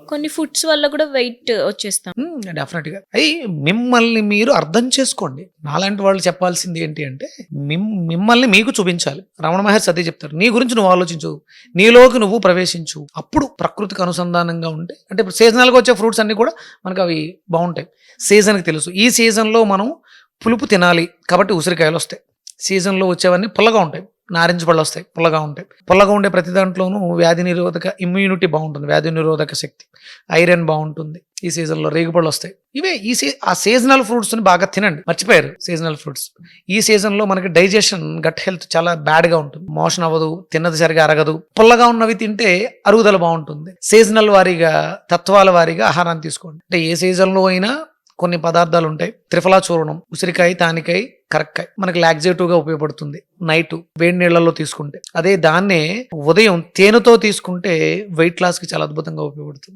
కొన్ని ఫుడ్స్ వల్ల కూడా వెయిట్ వచ్చేస్తాం. డెఫినెట్గా అయ్యి మిమ్మల్ని మీరు అర్థం చేసుకోండి. నాలాంటి వాళ్ళు చెప్పాల్సింది ఏంటి అంటే మిమ్మల్ని మీకు చూపించాలి. రమణ మహర్షి అదే చెప్తారు, నీ గురించి నువ్వు ఆలోచించు, నీలోకి నువ్వు ప్రవేశించు, అప్పుడు ప్రకృతికి అనుసంధానంగా ఉంటే. అంటే ఇప్పుడు సీజనల్గా వచ్చే ఫ్రూట్స్ అన్ని కూడా మనకు అవి బాగుంటాయి. సీజన్కి తెలుసు ఈ సీజన్లో మనం పులుపు తినాలి కాబట్టి ఉసిరికాయలు వస్తాయి. సీజన్లో వచ్చేవన్నీ పుల్లగా ఉంటాయి. నారింజ పళ్ళు వస్తాయి, పుల్లగా ఉంటాయి. పుల్లగా ఉండే ప్రతి దాంట్లోనూ వ్యాధి నిరోధక ఇమ్యూనిటీ బాగుంటుంది, వ్యాధి నిరోధక శక్తి, ఐరన్ బాగుంటుంది. ఈ సీజన్లో రేగుపళ్ళు వస్తాయి. ఇవే ఆ సీజనల్ ఫ్రూట్స్ని బాగా తినండి. మర్చిపోయారు సీజనల్ ఫ్రూట్స్. ఈ సీజన్లో మనకి డైజెషన్, గట్ హెల్త్ చాలా బ్యాడ్గా ఉంటుంది. మోషన్ అవ్వదు, తిన్నది సరిగా అరగదు. పుల్లగా ఉన్నవి తింటే అరుగుదల బాగుంటుంది. సీజనల్ వారీగా, తత్వాల వారీగా ఆహారాన్ని తీసుకోండి. అంటే ఏ సీజన్లో అయినా కొన్ని పదార్థాలు ఉంటాయి. త్రిఫలా చూర్ణం, ఉసిరికాయ, తానికాయ, కరక్కాయ మనకి లాక్సేటివ్గా ఉపయోగపడుతుంది. నైట్ వేడి నీళ్లలో తీసుకుంటే, అదే దాన్నే ఉదయం తేనెతో తీసుకుంటే వెయిట్ లాస్కి చాలా అద్భుతంగా ఉపయోగపడుతుంది.